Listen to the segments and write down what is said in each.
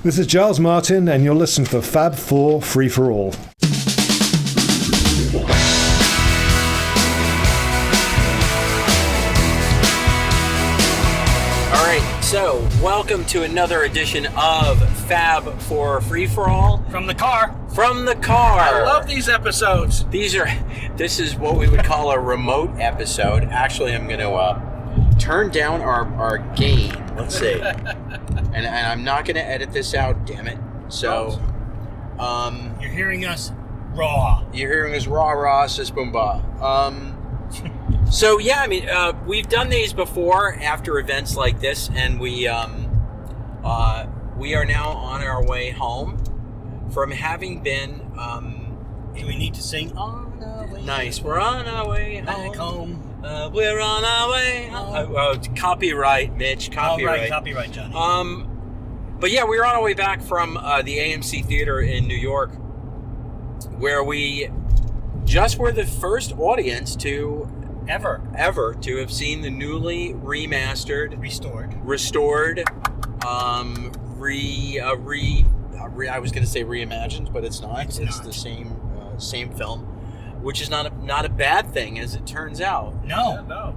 This is Giles Martin, and you're listening to the Fab 4 Free For All. All right, so welcome to another edition of Fab 4 Free For All. From the car. From the car. I love these episodes. This is what we would call a remote episode. Actually, I'm going to turn down our gain. Let's see. And I'm not going to edit this out, damn it. So, you're hearing us raw. You're hearing us raw, sis boomba. So yeah, I mean, we've done these before after events like this, and we are now on our way home from having been. Do we need to sing on our way? Nice, we're on our way back home. We're on our way home. Copyright, Mitch. Copyright. Oh, right, copyright, Johnny. But yeah, we were on our way back from the AMC Theater in New York, where we just were the first audience to ever to have seen the newly remastered, restored, I was going to say reimagined, but it's not. It's the same film, which is not a bad thing, as it turns out. No.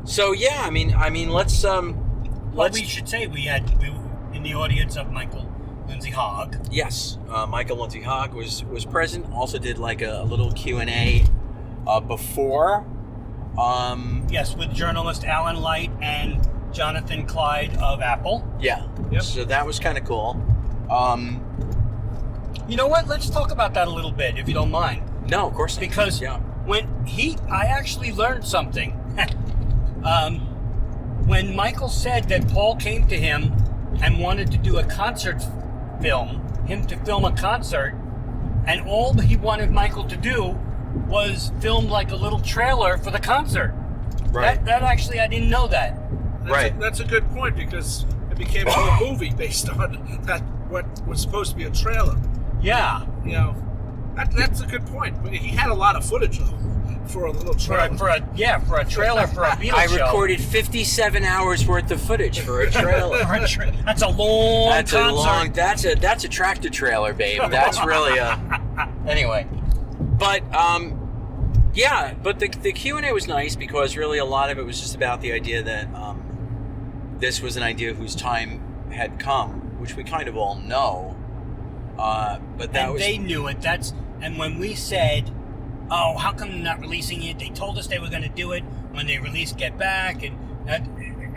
So yeah, I mean, let's. Well, we should say we were in the audience of Michael Lindsay-Hogg. Yes, Michael Lindsay-Hogg was present. Also did like a little Q&A before. Yes, with journalist Alan Light and Jonathan Clyde of Apple. Yeah. Yep. So that was kind of cool. You know what? Let's talk about that a little bit, if you don't mind. No, of course not. Because I actually learned something. When Michael said that Paul came to him and wanted to do a concert film, him to film a concert, and all he wanted Michael to do was film like a little trailer for the concert. Right. That actually, I didn't know that. That's a good point, because it became a whole movie based on that, what was supposed to be a trailer. Yeah. You know, that's a good point. But he had a lot of footage, though, for a little trailer. For a trailer for a Beatles show. I recorded 57 hours worth of footage for a trailer. That's a long concert. That's a tractor trailer, babe. That's really anyway. But but the Q&A was nice, because really a lot of it was just about the idea that this was an idea whose time had come, which we kind of all know. But they knew it. And when we said, "Oh, how come they're not releasing it?" They told us they were going to do it when they released Get Back, and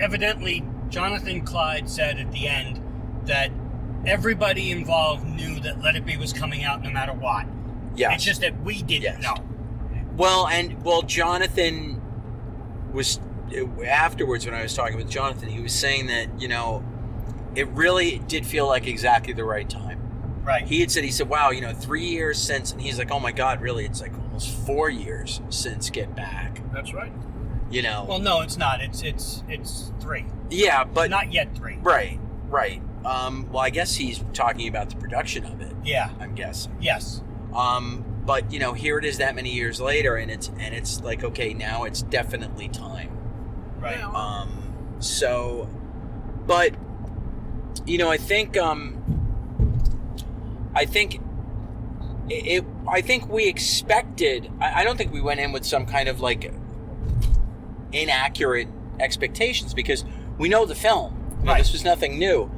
evidently Jonathan Clyde said at the end that everybody involved knew that Let It Be was coming out no matter what. Yeah, it's just that we didn't know. Well, Jonathan was afterwards, when I was talking with Jonathan, he was saying that, it really did feel like exactly the right time. Right. He said, wow, 3 years since, and he's like, oh my God, really, it's like almost 4 years since Get Back. That's right. Well, no, it's not. It's 3. Yeah, but not yet 3. Right. Well, I guess he's talking about the production of it. Yeah. I'm guessing. Yes. But here it is that many years later, and it's like, okay, now it's definitely time. Right. So, but I think we expected. I don't think we went in with some kind of like inaccurate expectations, because we know the film. Right. This was nothing new.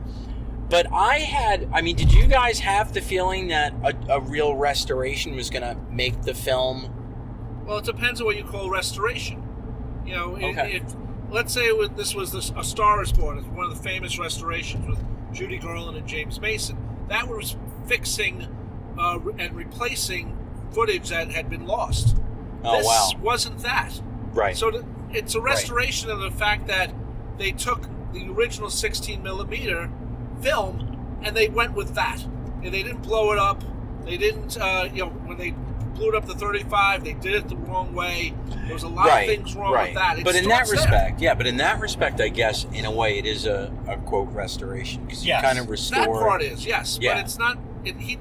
But did you guys have the feeling that a real restoration was going to make the film? Well, it depends on what you call restoration. Okay. Let's say this was A Star Is Born. It's one of the famous restorations with Judy Garland and James Mason. That was fixing and replacing footage that had been lost. This wasn't that. Right. So it's a restoration of the fact that they took the original 16 millimeter film and they went with that. And they didn't blow it up. They didn't, when they blew it up to 35, they did it the wrong way. There was a lot of things wrong with that. But in that respect, I guess, in a way, it is a quote restoration, because you kind of restore. That part is, yes. Yeah. But it's not,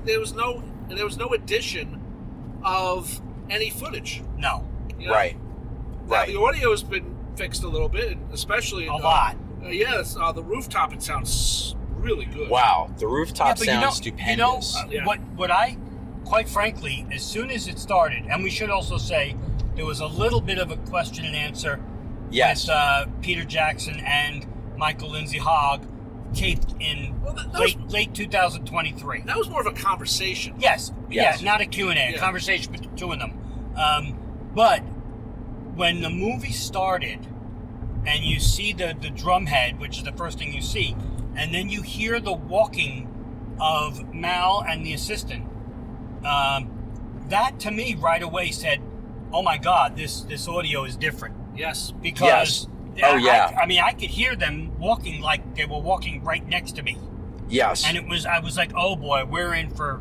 there was no addition of any footage. No. Right. Now, the audio's been fixed a little bit, especially a lot. The rooftop, it sounds really good. Wow, the rooftop but sounds stupendous. Yeah. What I, quite frankly, as soon as it started, and we should also say there was a little bit of a question and answer Yes. with Peter Jackson and Michael Lindsay-Hogg taped in Well, that late 2023. That was more of a conversation. Yes. Yes. Yeah, not a Q&A, a Yeah. conversation between the two of them. But when the movie started and you see the drum head, which is the first thing you see, and then you hear the walking of Mal and the assistant, that to me right away said, oh my God, this audio is different. Yes. Because Oh, yeah. I mean, I could hear them walking like they were walking right next to me. Yes. And I was like, oh boy, we're in for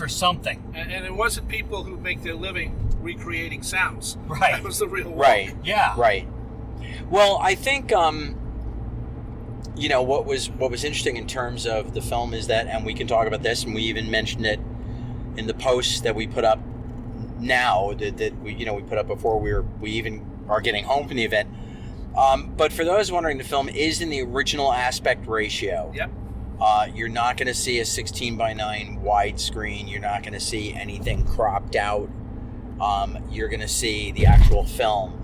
something. And it wasn't people who make their living recreating sounds. Right. That was the real world. Right. Yeah. Right. Well, I think what was interesting in terms of the film is that, and we can talk about this, and we even mentioned it in the posts that we put up now that we put up before we even are getting home from the event. But for those wondering, the film is in the original aspect ratio. Yep. You're not going to see a 16:9 widescreen. You're not going to see anything cropped out. You're going to see the actual film.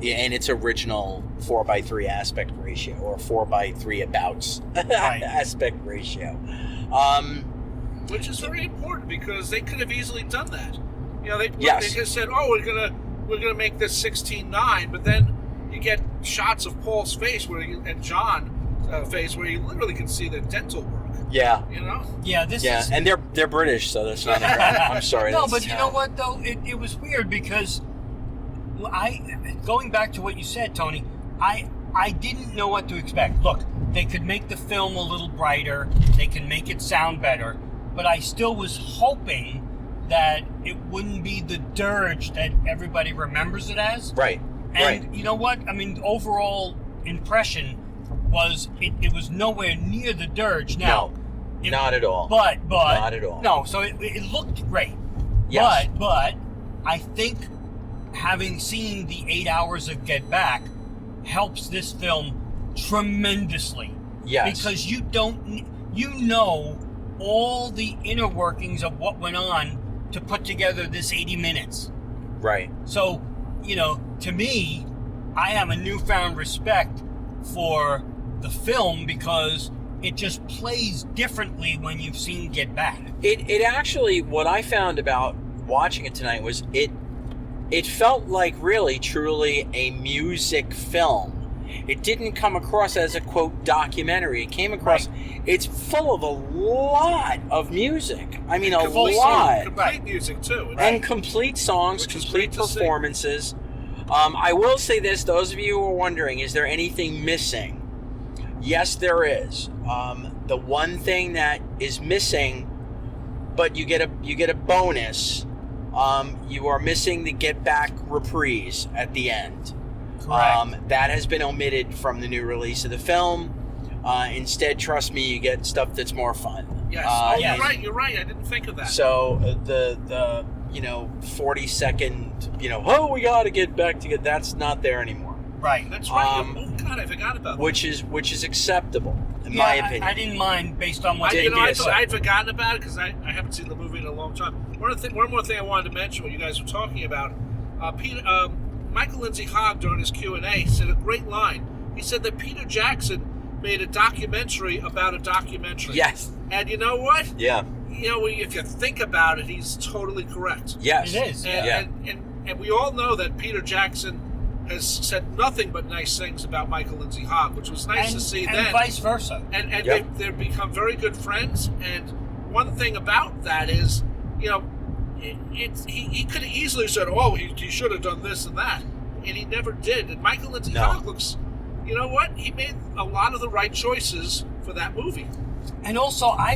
And its original 4:3 aspect ratio, or 4:3 abouts Right. aspect ratio. Which is very important because they could have easily done that. They Yes. just said, "Oh, we're gonna make this 16:9," but then you get shots of Paul's face and John's face where you literally can see the dental work. Yeah. Yeah, Yeah, and they're British, so that's not. I'm sorry. No, that's- but you know what though? It was weird because going back to what you said, Tony, I didn't know what to expect. Look, they could make the film a little brighter, they can make it sound better, but I still was hoping that it wouldn't be the dirge that everybody remembers it as. Right. And right. you know what? I mean, the overall impression was it was nowhere near the dirge. Now, No, not at all. But Not at all. No, so it looked great. Yes. But I think having seen the 8 hours of Get Back helps this film tremendously. Yes. Because you know all the inner workings of what went on to put together this 80 minutes. Right. So, to me, I have a newfound respect for the film because it just plays differently when you've seen Get Back. It actually, what I found about watching it tonight was it felt like really, truly a music film. It didn't come across as a, quote, documentary. It came across, it's full of a lot of music. I mean, a lot. Complete music, too. And complete songs, Which is complete great to see. performances. I will say this, those of you who are wondering, is there anything missing? Yes, there is. The one thing that is missing, but you get a bonus, you are missing the Get Back reprise at the end. Correct. That has been omitted from the new release of the film. Instead, trust me, you get stuff that's more fun. Yes. yes. You're right. I didn't think of that. So the 40-second, we got to get back together, that's not there anymore. Right. That's right. Oh, God, I forgot about that. Which is acceptable, in my opinion. I didn't mind based on what I, they you know, did. I'd forgotten about it because I haven't seen the movie in a long time. One more thing I wanted to mention when you guys were talking about, Michael Lindsay-Hogg during his Q&A said a great line. He said that Peter Jackson made a documentary about a documentary. Yes. And you know what? Yeah. If you think about it, he's totally correct. Yes. It is. And we all know that Peter Jackson has said nothing but nice things about Michael Lindsay-Hogg, which was nice to see and then. vice versa. And Yep. they've become very good friends. And one thing about that is, he could have easily said, he should have done this and that. And he never did. And Michael Lindsay-Hogg looks, you know what? He made a lot of the right choices for that movie. And also, I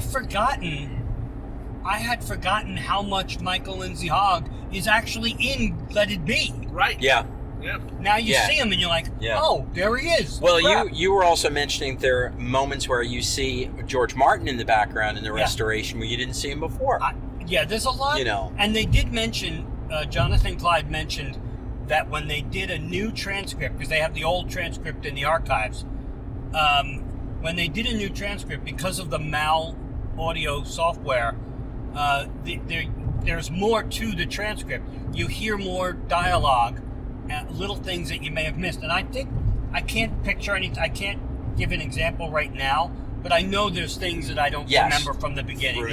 had forgotten how much Michael Lindsay-Hogg is actually in Let It Be. Right. Yeah. Yeah. Now you see him and you're like, oh, there he is. Well, Crap. you were also mentioning there are moments where you see George Martin in the background in the restoration where you didn't see him before. There's a lot. And they did mention, Jonathan Clyde mentioned that when they did a new transcript, because they have the old transcript in the archives, when they did a new transcript, because of the Mal audio software, there's more to the transcript. You hear more dialogue, little things that you may have missed. And I think, I can't picture anything, I can't give an example right now, but I know there's things that I don't remember from the beginning.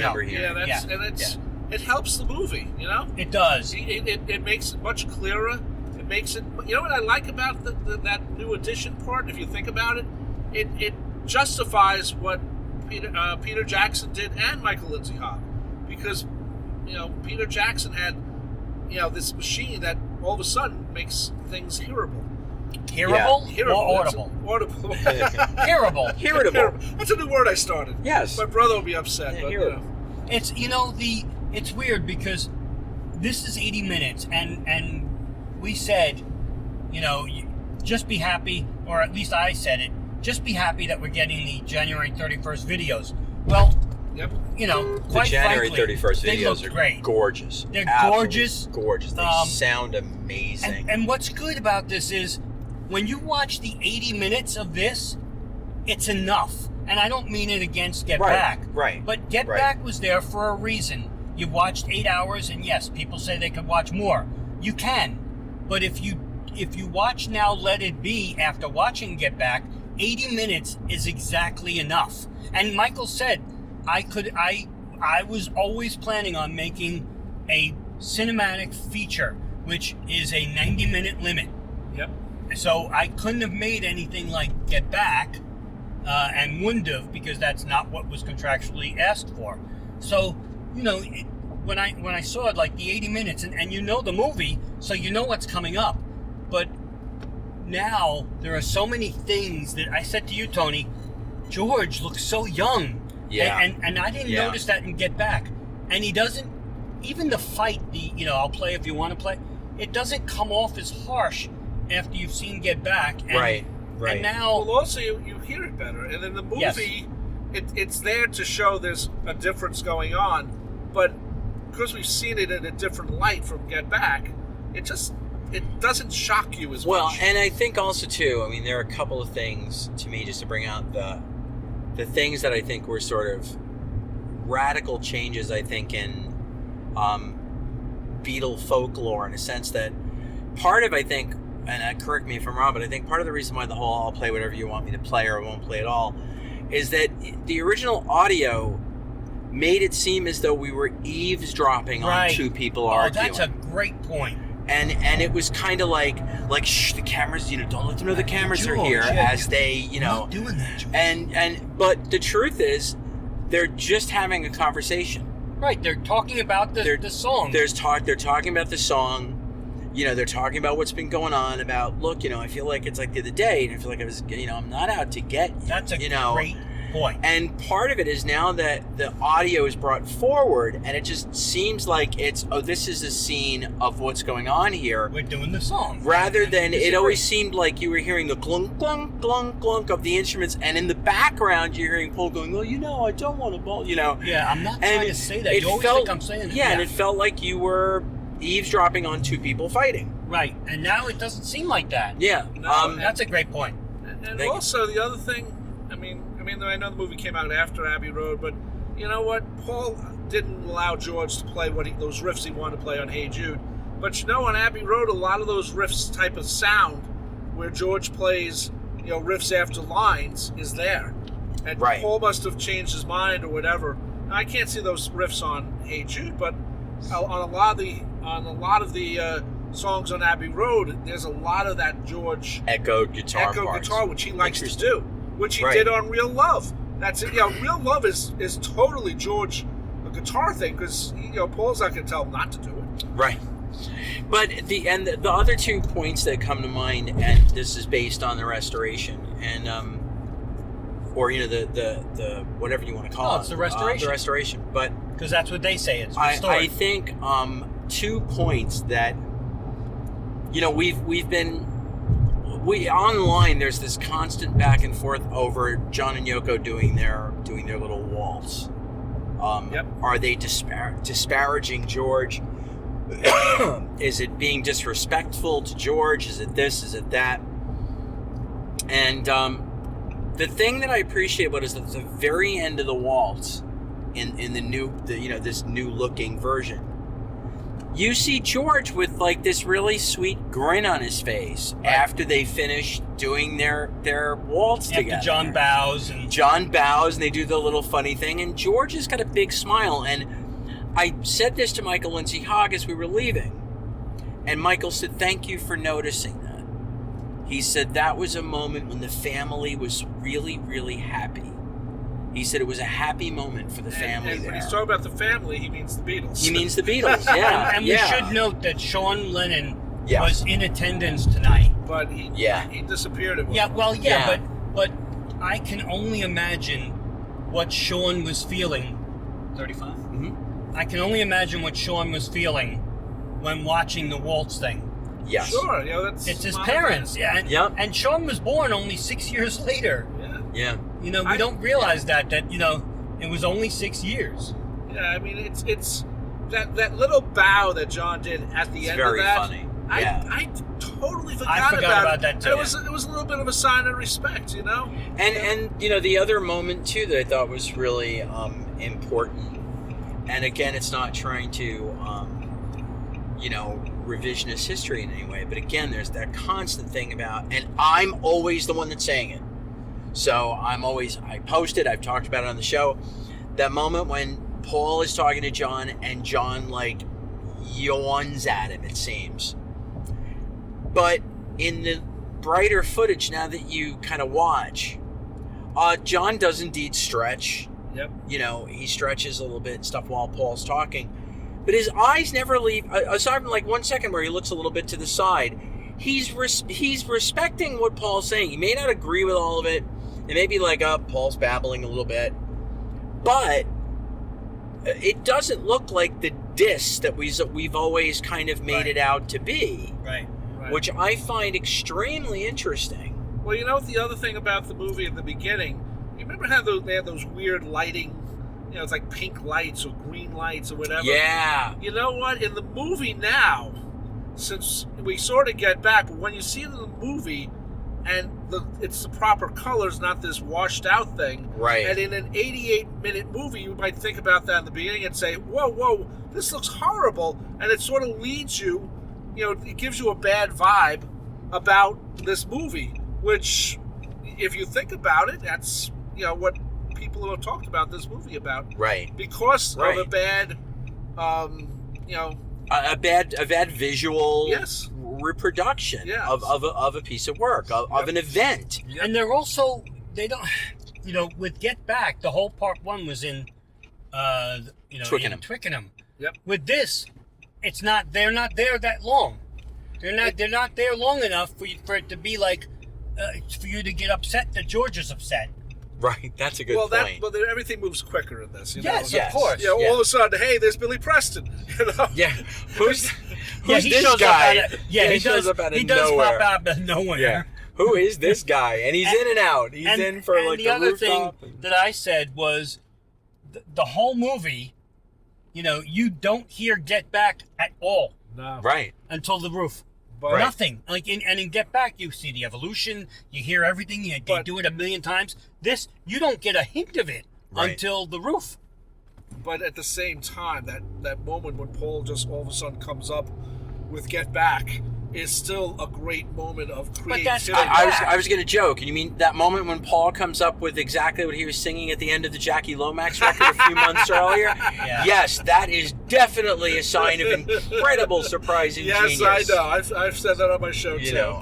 It helps the movie, you know? It does. It makes it much clearer. It makes it, you know what I like about that new edition part, if you think about it? It justifies what Peter Jackson did and Michael Lindsay-Hogg. Because, you know, Peter Jackson had, you know, this machine that all of a sudden makes things hearable. Hearable? Hearable. Or audible? Audible. Hearable. Hearable. That's a new word I started. Yes. My brother will be upset. Yeah, but, hearable. It's, you know, it's weird because this is 80 minutes and we said, you know, just be happy, or at least I said it, just be happy that we're getting the January 31st videos. Well, yep. You know, quite the January frankly, 31st they videos look are great. Gorgeous. They're Absolutely gorgeous. Gorgeous. They sound amazing. And what's good about this is when you watch the 80 minutes of this, it's enough. And I don't mean it against Get Back. Right. But Get Back was there for a reason. You watched 8 hours, and yes, people say they could watch more. You can. But if you watch Now Let It Be after watching Get Back, 80 minutes is exactly enough. And Michael said, I was always planning on making a cinematic feature, which is a 90-minute limit. Yep. So I couldn't have made anything like Get Back, and wouldn't have, because that's not what was contractually asked for. So, you know, when I saw it, like the 80 minutes, and you know the movie, so you know what's coming up. But now there are so many things that I said to you, Tony, George looks so young. Yeah. And I didn't notice that in Get Back. And he doesn't, even the fight, I'll play if you want to play, it doesn't come off as harsh after you've seen Get Back. And, right. And now... Well, also, you hear it better. And in the movie, it's there to show there's a difference going on. But because we've seen it in a different light from Get Back, it doesn't shock you as much. Well, and I think also, too, I mean, there are a couple of things, to me, just to bring out the things that I think were sort of radical changes, I think, in Beatle folklore, in a sense that part of, I think, and correct me if I'm wrong, but I think part of the reason why the whole I'll play whatever you want me to play or I won't play at all is that the original audio made it seem as though we were eavesdropping on two people arguing. That's a great point. And it was kind of like shh, the cameras, don't let them know the cameras are here, as they, not doing that, George. But the truth is, they're just having a conversation. Right, they're talking about the song. They're talking about the song. They're talking about what's been going on. About look, I feel like it's like the other day, and I feel like I was, I'm not out to get you. That's a great point. And part of it is now that the audio is brought forward, and it just seems like this is a scene of what's going on here. We're doing the song. Rather than, it always seemed like you were hearing the clunk, clunk, clunk, clunk of the instruments, and in the background you're hearing Paul going, well, I don't want to ball, Yeah, I'm not trying to say that. You always think I'm saying that. Yeah, and it felt like you were eavesdropping on two people fighting. Right, and now it doesn't seem like that. Yeah. That's a great point. And also, the other thing, I mean, I know the movie came out after Abbey Road, but you know what? Paul didn't allow George to play those riffs he wanted to play on Hey Jude. But on Abbey Road, a lot of those riffs type of sound where George plays, riffs after lines is there. And Paul must have changed his mind or whatever. I can't see those riffs on Hey Jude, but on a lot of the songs on Abbey Road, there's a lot of that George echoed guitar, which he likes to do. Which he did on Real Love. That's it. Real Love is totally George, a guitar thing, because Paul's not going to tell him not to do it. Right. But the other 2 points that come to mind, and this is based on the restoration, and or the whatever you want to call it. It's the restoration. The restoration, but because that's what they say. It's restored. I think 2 points that we've been. Online, there's this constant back and forth over John and Yoko doing their little waltz. Are they disparaging George? Is it being disrespectful to George? Is it this? Is it that? And The thing that I appreciate about it is at the very end of the waltz, in the new, this new looking version, you see George with like this really sweet grin on his face after they finish doing their waltz together. After John bows and they do the little funny thing, and George has got a big smile. And I said this to Michael Lindsay-Hogg as we were leaving, and Michael said, "Thank you for noticing that." He said that was a moment when the family was really, really happy. He said it was a happy moment for the family and there. when he's talking about the family, he means the Beatles. He means the Beatles, yeah. And we should note that Sean Lennon Yeah. was in attendance tonight. But he disappeared at one Yeah, point. well, yeah, but I can only imagine what Sean was feeling. 35? Mm-hmm. I can only imagine what Sean was feeling when watching the waltz thing. Yes. Sure, that's It's his parents. Yeah, and Sean was born only 6 years later. Yeah. We don't realize that it was only 6 years. Yeah, I mean, it's that little bow that John did at the end of that. Very funny. I totally forgot, I forgot about that too. And it was a little bit of a sign of respect, And the other moment too that I thought was really important, and again, it's not trying to revisionist history in any way, but again, there's that constant thing about, and I'm always the one that's saying it. So I post it, I've talked about it on the show, that moment when Paul is talking to John and John like yawns at him, it seems. But in the brighter footage now that you kind of watch, John does indeed stretch. Yep. He stretches a little bit and stuff while Paul's talking. But his eyes never leave, aside from like 1 second where he looks a little bit to the side, he's respecting what Paul's saying. He may not agree with all of it. It may be like, Paul's babbling a little bit. But it doesn't look like the diss that we've always kind of made it out to be. Right. Which I find extremely interesting. Well, the other thing about the movie in the beginning, you remember how they had those weird lighting, it's like pink lights or green lights or whatever? Yeah. You know what? In the movie now, since we sort of get back, but when you see it in the movie, and it's the proper colors, not this washed out thing. Right. And in an 88-minute movie, you might think about that in the beginning and say, whoa, this looks horrible. And it sort of leads you, it gives you a bad vibe about this movie, which, if you think about it, that's, what people have talked about this movie about. Right. Because of a bad, a bad visual reproduction of a piece of work, of an event. Yep. And they're also, they don't, with Get Back, the whole part one was in, Twickenham. Yep. With this, they're not there that long. They're not there long enough for it to be like, for you to get upset that George is upset. Right, that's a good point. But everything moves quicker in this. Yes, of course. All of a sudden, hey, there's Billy Preston. Yeah, who's he this shows guy? Up he shows up out of He does nowhere. pop out of nowhere. Yeah, who is this guy? And he's in and out. He's in for like the other rooftop. thing that I said was the whole movie. You don't hear Get Back at all. No. Right. Until the roof. But, Nothing. In Get Back, you see the evolution. You hear everything. They do it a million times. This, you don't get a hint of it until the roof. But at the same time, that moment when Paul just all of a sudden comes up with Get Back is still a great moment of creativity. I was going to joke. You mean that moment when Paul comes up with exactly what he was singing at the end of the Jackie Lomax record a few months earlier? Yeah. Yes, that is definitely a sign of incredible surprising genius. Yes, I know. I've said that on my show, too.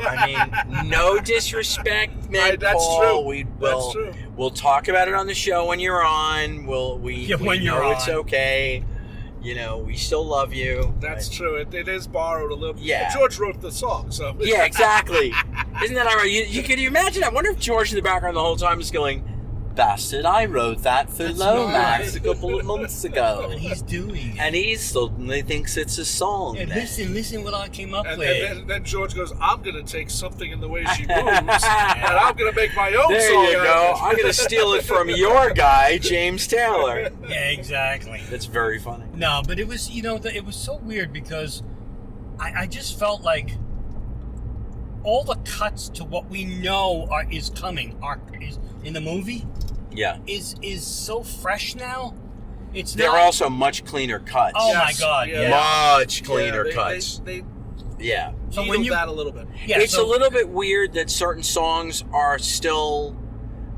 No disrespect meant, that's Paul. true. That's true. We'll talk about it on the show when you're on. We know it's okay. We still love you. That's true. It is borrowed a little. Yeah. George wrote the song, so. Yeah, exactly. Isn't that ironic? Can you imagine? I wonder if George in the background the whole time is going, "Bastard, I wrote that for Lomax a couple of months ago." What he's doing. And he suddenly thinks it's a song. And listen what I came up with. And then George goes, "I'm going to take something in the way she moves, and I'm going to make my own there song." There you go. I'm going to steal it from your guy, James Taylor. Yeah, exactly. That's very funny. No, but it was, it was so weird because I just felt like all the cuts to what we know is coming in the movie Yeah. is so fresh now. They're also much cleaner cuts. Oh my God! Yeah. Yeah. Much cleaner cuts. They Yeah. So needled when you that a little bit. yeah, It's so, a little bit weird that certain songs are still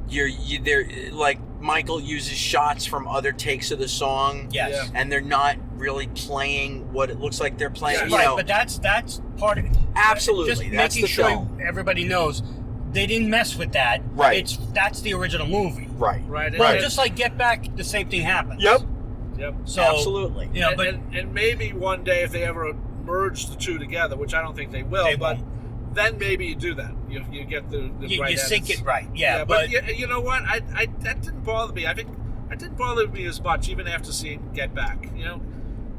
they're like Michael uses shots from other takes of the song. yes. Yeah. And they're not really playing what it looks like they're playing. Yeah, You Right, know, but that's part of it. absolutely. Just That's making the sure film. everybody knows they didn't mess with that. Right. That's the original movie. Right. Right. Well, And- just like Get Back, the same thing happens. Yep. Yep. So Absolutely. you know, but and maybe one day if they ever merge the two together, which I don't think they will, They but won't. then maybe you do that. You get the you right sync edits. it right. Yeah, but you know what? I that didn't bother me. I think that didn't bother me as much even after seeing Get Back. You know,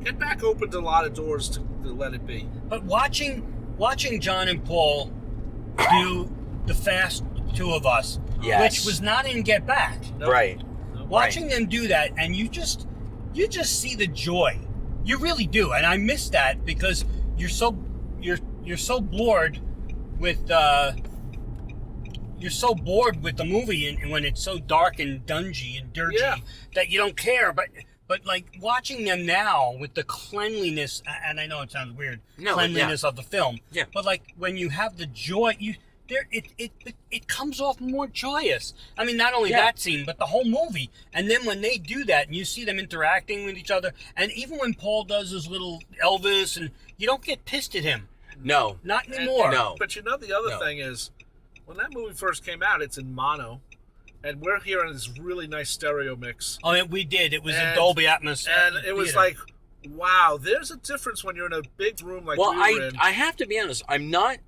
Get Back opened a lot of doors to Let It Be. But watching John and Paul do the Fast Two of Us, Yes. which was not in Get Back. Nope. Right. Nope. Watching them do that, and you just see the joy. You really do, and I miss that because you're so bored with the movie and when it's so dark and dungy and dirty Yeah. that you don't care. But like watching them now with the cleanliness, and I know it sounds weird, No, cleanliness of the film. Yeah. But like when you have the joy, it comes off more joyous. I mean, not only Yeah. that scene, but the whole movie. And then when they do that, and you see them interacting with each other, and even when Paul does his little Elvis, and you don't get pissed at him, No. not And- anymore. No. But you know the other No. thing is, when that movie first came out, it's in mono, and we're hearing this really nice stereo mix. Oh, we did. It was a And- Dolby Atmos, And it was theater. like, wow, there's a difference when you're in a big room like Well, we were in. I have to be honest. I'm not.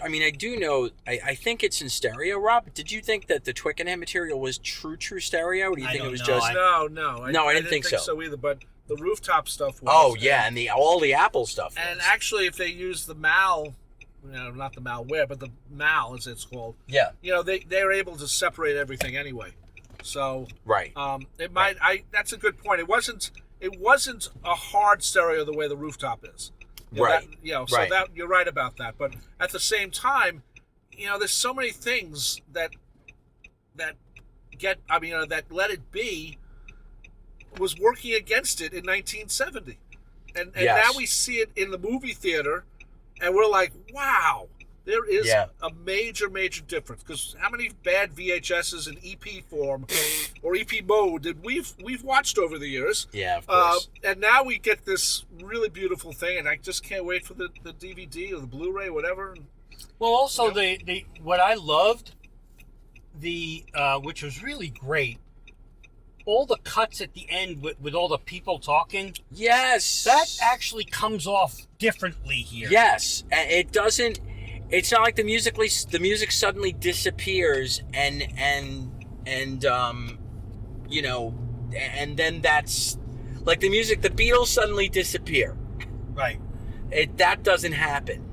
I mean, I do know. I think it's in stereo. Rob, did you think that the Twickenham material was true stereo? Or do you I think it don't was know. just? No, I didn't think so. either. But the rooftop stuff was. Oh yeah, and all the Apple stuff. And was. actually, if they use the mal, not the malware, but the mal as it's called, Yeah. they're able to separate everything anyway. So Right. it might. That's a good point. It wasn't a hard stereo the way the rooftop is. Right. So Right. that you're right about that. But at the same time, there's so many things that Let It Be was working against it in 1970, and Yes. now we see it in the movie theater, and we're like, wow, there is Yeah. a major difference. Because how many bad VHSs in EP form or EP mode did we've watched over the years? Yeah, of course. And now we get this really beautiful thing, and I just can't wait for the DVD or the Blu-ray, whatever. Well, also the what I loved, which was really great, all the cuts at the end with all the people talking. Yes. That actually comes off differently here. Yes, and it doesn't. It's not like the music suddenly disappears and then that's like the music. The Beatles suddenly disappear. Right. That doesn't happen.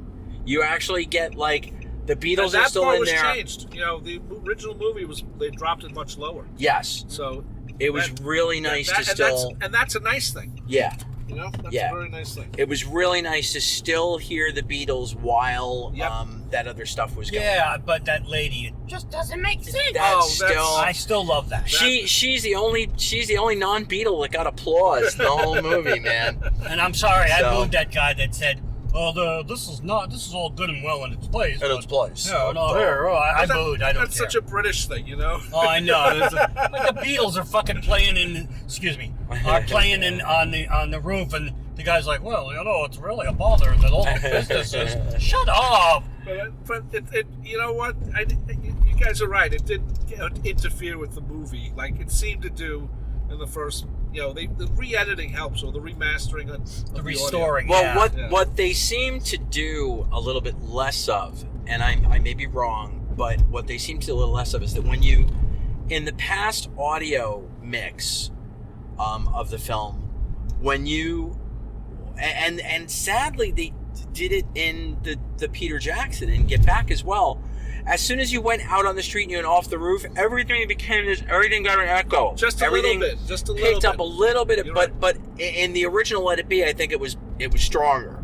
You actually get like the Beatles that are still part in was there. changed. The original movie they dropped it much lower. Yes, So it was really nice to still. and that's a nice thing. Yeah, That's Yeah. a very nice thing. it was really nice to still hear the Beatles while Yep. that other stuff was going. Yeah, but that lady, it just doesn't make sense. That's that's- still. I still love that. She's the only non-Beatle that got applause in the whole movie, man. And I'm sorry, I So- booed that guy that said, "Well, this is all good and well in its place." In its but- place. No, here. I booed. I don't That's care. such a British thing, Oh, I know. Like the Beatles are fucking playing on the roof, and the guy's like, "Well, it's really a bother that all the businesses." Shut up. But you know what? You guys are right. It didn't interfere with the movie like it seemed to do in the first. The re-editing helps, or the remastering of The audio. restoring. Well, yeah. what they seem to do a little bit less of, and I may be wrong, but what they seem to do a little less of is that when you, in the past audio mix of the film, when you, and sadly they did it in the Peter Jackson and Get Back as well. As soon as you went out on the street and you went off the roof, everything got an echo. Just a everything little bit. Just a little picked bit. up a little bit, You're but in the original Let It Be, I think it was stronger.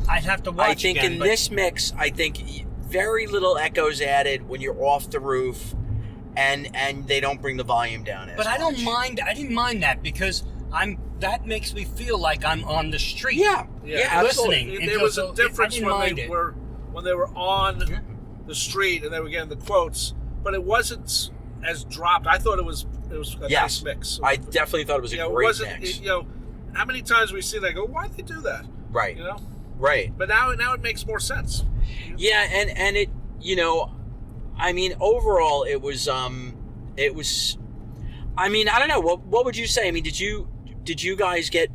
I'd have to watch. I think again, in but this mix, I think very little echoes added when you're off the roof, and they don't bring the volume down as But I don't much. mind. I didn't mind that because that makes me feel like I'm on the street. Yeah, listening. absolutely. There was a difference didn't mind when they were on the street and they were getting the quotes, but it wasn't as dropped. I thought it was a nice mix. I definitely thought it was a great mix. How many times we see that go, why'd they do that? Right. You know? Right. But now it makes more sense. Yeah, and it, I mean, overall it was I mean, I don't know, what would you say? I mean, did you guys get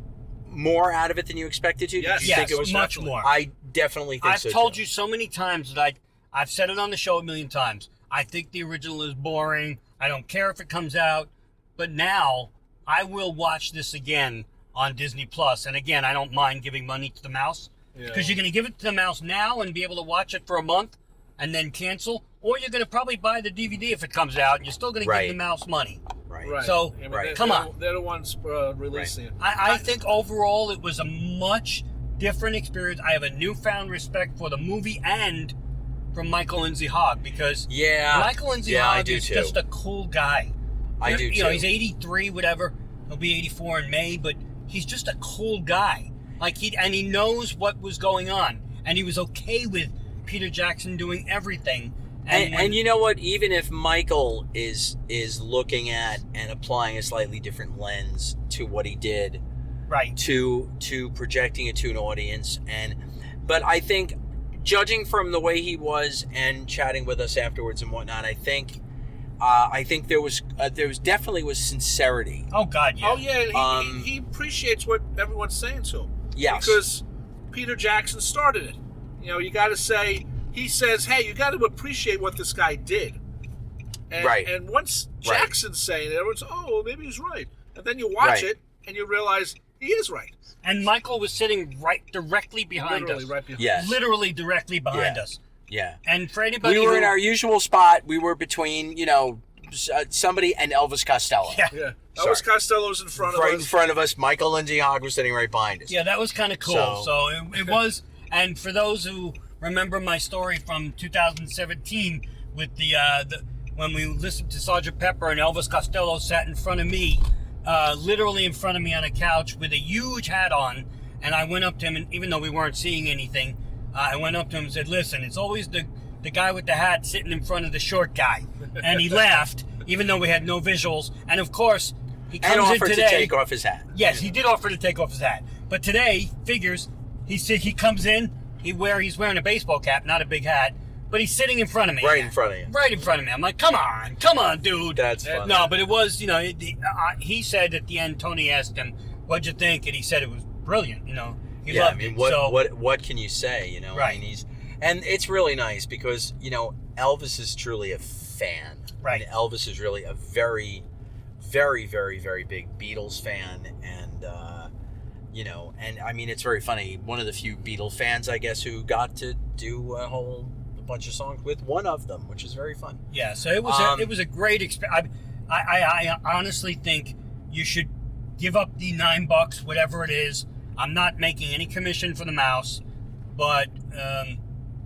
more out of it than you expected to? Yes. Did you think it was much more. I definitely think so. I've told you so many times that I've said it on the show a million times. I think the original is boring. I don't care if it comes out. But now I will watch this again on Disney Plus. And again, I don't mind giving money to the mouse. Because you're going to give it to the mouse now and be able to watch it for a month and then cancel. Or you're going to probably buy the DVD if it comes out and you're still going to give the mouse money. Right. So, come on. They're the ones releasing it. I think overall it was a much different experience. I have a newfound respect for the movie and for Michael Lindsay-Hogg because Michael Lindsay-Hogg is just a cool guy. I do too. He's 83, whatever. He'll be 84 in May, but he's just a cool guy. He knows what was going on, and he was okay with Peter Jackson doing everything. And you know what? Even if Michael is looking at and applying a slightly different lens to what he did, right, to projecting it to an audience, but I think, judging from the way he was and chatting with us afterwards and whatnot, I think there was definitely was sincerity. Oh God, yeah. Oh yeah, he appreciates what everyone's saying to him. Yes, because Peter Jackson started it. You got to say. He says, hey, you got to appreciate what this guy did. And once Jackson's saying it, everyone's, oh, maybe he's right. And then you watch it, and you realize he is right. And Michael was sitting directly behind us. Right behind us. Literally directly behind us. Yeah. And for anybody we were in our usual spot. We were between, somebody and Elvis Costello. Yeah. Elvis Costello's in front of us. Right in front of us. Michael Lindsay-Hogg was sitting right behind us. Yeah, that was kind of cool. So it was, and for those who remember my story from 2017 with the when we listened to Sgt. Pepper and Elvis Costello sat in front of me, literally in front of me on a couch with a huge hat on, and I went up to him, and even though we weren't seeing anything, I went up to him and said, listen, it's always the guy with the hat sitting in front of the short guy. And he laughed, even though we had no visuals. And of course, he comes in today. And offered to take off his hat. Yes, he did offer to take off his hat. But today, figures, he comes in, he's wearing a baseball cap, not a big hat, but he's sitting in front of me. Right in front of you. Right in front of me. I'm like, come on, dude. That's funny. No, but it was, he said at the end, Tony asked him, what'd you think? And he said it was brilliant, he loved it. What can you say, Right. I mean, and it's really nice because, Elvis is truly a fan. Right. And Elvis is really a very, very, very, very big Beatles fan, and and I mean, it's very funny. One of the few Beatle fans, I guess, who got to do a bunch of songs with one of them, which is very fun. Yeah, so it was a great experience. I honestly think you should give up the $9, whatever it is. I'm not making any commission for the mouse, but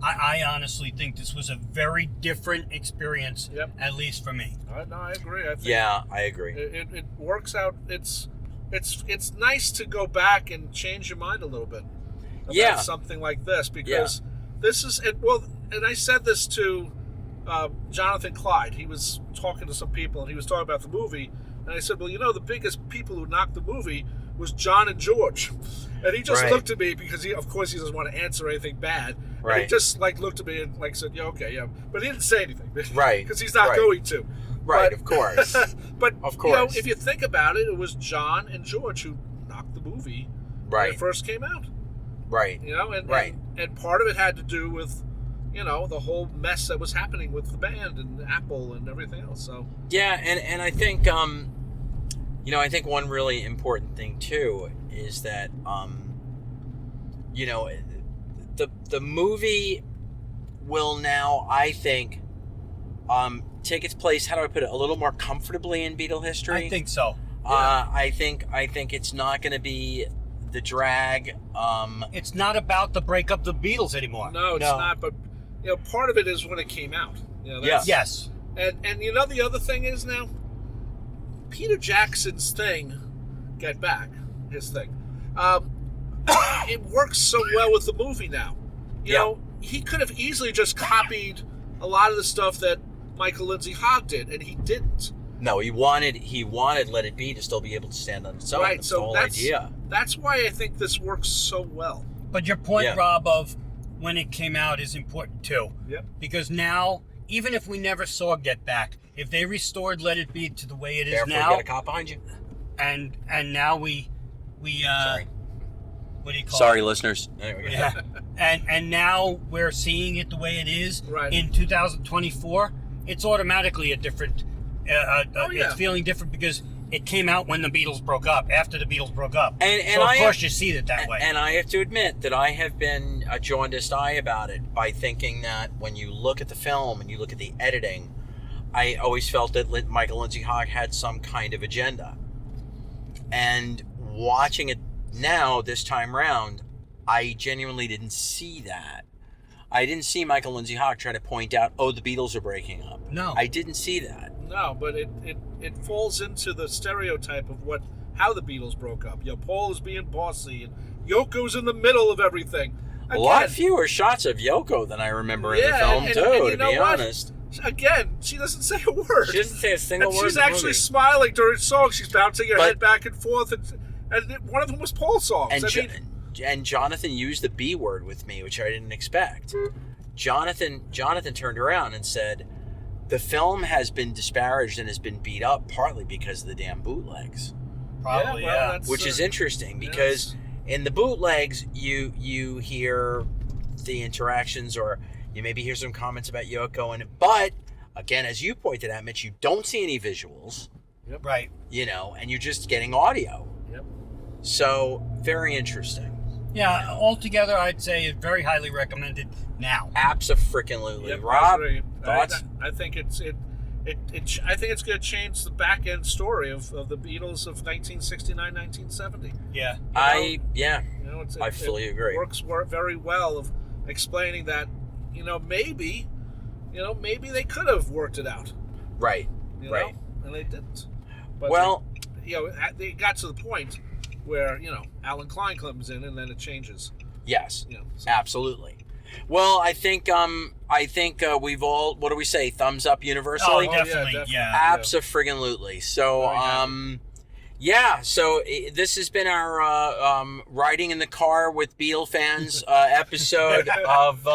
I honestly think this was a very different experience, at least for me. No, I agree. I agree. It works out. It's nice to go back and change your mind a little bit about something like this, because this is and I said this to Jonathan Clyde. He was talking to some people and he was talking about the movie, and I said, well, the biggest people who knocked the movie was John and George, and he just looked at me because of course he doesn't want to answer anything bad. Right. He just looked at me and said, yeah, okay, yeah, but he didn't say anything, right? Because he's not going to. Right, of course. But of course, if you think about it, it was John and George who knocked the movie when it first came out. Right. And part of it had to do with, the whole mess that was happening with the band and Apple and everything else. So and I think I think one really important thing too is that the movie will now, I think, take its place, how do I put it, a little more comfortably in Beatle history. I think so. I think it's not going to be the drag. It's not about the breakup of the Beatles anymore. No, it's not. But part of it is when it came out. Yes. And you know the other thing is now, Peter Jackson's thing, Get Back, his thing, it works so well with the movie now. You know, he could have easily just copied a lot of the stuff that Michael Lindsay-Hogg did, and he didn't. No, he wanted Let It Be to still be able to stand on its own. Right, That's so the whole idea. That's why I think this works so well. But your point, Rob, of when it came out is important too. Yep. Because now, even if we never saw Get Back, if they restored Let It Be to the way it is Therefore, now, get a cop behind you. and now we Sorry. What do you call Sorry, it? listeners. There we go. Yeah. and now we're seeing it the way it is in 2024. It's automatically a different. It's feeling different because it came out when the Beatles broke up. After the Beatles broke up, and so of course you see it that way. And I have to admit that I have been a jaundiced eye about it by thinking that when you look at the film and you look at the editing, I always felt that Michael Lindsay-Hogg had some kind of agenda. And watching it now, this time round, I genuinely didn't see that. I didn't see Michael Lindsay-Hogg trying to point out, the Beatles are breaking up. No. I didn't see that. No, but it falls into the stereotype of how the Beatles broke up. Paul is being bossy, and Yoko's in the middle of everything. Again, a lot fewer shots of Yoko than I remember in the film, and to be honest. Again, she doesn't say a word. She doesn't say a single word. She's actually smiling during songs. She's bouncing her head back and forth, and one of them was Paul's songs. And Jonathan used the B word with me, which I didn't expect. Jonathan turned around and said, the film has been disparaged and has been beat up partly because of the damn bootlegs. Probably, Which is interesting because in the bootlegs, you hear the interactions, or you maybe hear some comments about Yoko, but again, as you pointed out, Mitch, you don't see any visuals. Yep. Right. And you're just getting audio. Yep. So very interesting. Yeah, altogether, I'd say it's very highly recommended now. Abso-freaking-lutely. Yep, Rob, thoughts? I think it's going to change the back end story of the Beatles of 1969, 1970. Yeah. I fully agree. It works very well of explaining that, maybe they could have worked it out. Right. Right. And they didn't. But they got to the point where, Alan Klein comes in and then it changes. Yes. Absolutely. Well, I think we've all, what do we say, thumbs up universally? Oh, definitely. Abso-friggin-lutely. So, so this has been our riding in the car with Beatle fans episode of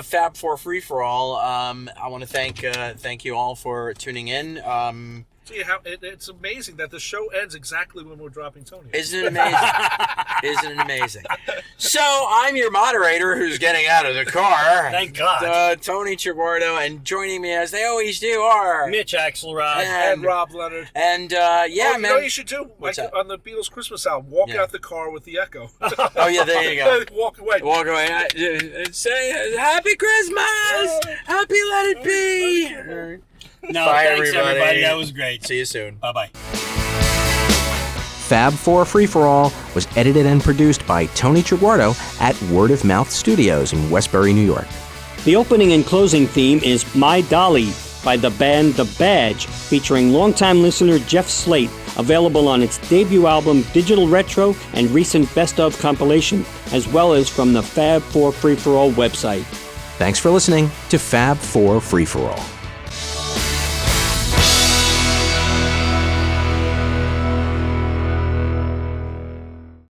Fab 4 Free For All. I want to thank you all for tuning in. See how it's amazing that the show ends exactly when we're dropping Tony. Isn't it amazing? Isn't it amazing? So I'm your moderator who's getting out of the car. Thank God. Tony Triguardo, and joining me as they always do are Mitch Axelrod and Rob Leonard. And man, you know what you should do? What's that? On the Beatles Christmas album, walk out the car with the Echo. Oh yeah, there you go. Walk away. Walk away. Say Happy Christmas. Happy Let It Be. No, bye, thanks everybody. That was great. See you soon. Bye-bye. Fab 4 Free For All was edited and produced by Tony Triguardo at Word of Mouth Studios in Westbury, New York. The opening and closing theme is My Dolly by the band The Badge, featuring longtime listener Jeff Slate, available on its debut album Digital Retro and recent Best Of compilation, as well as from the Fab 4 Free For All website. Thanks for listening to Fab 4 Free For All.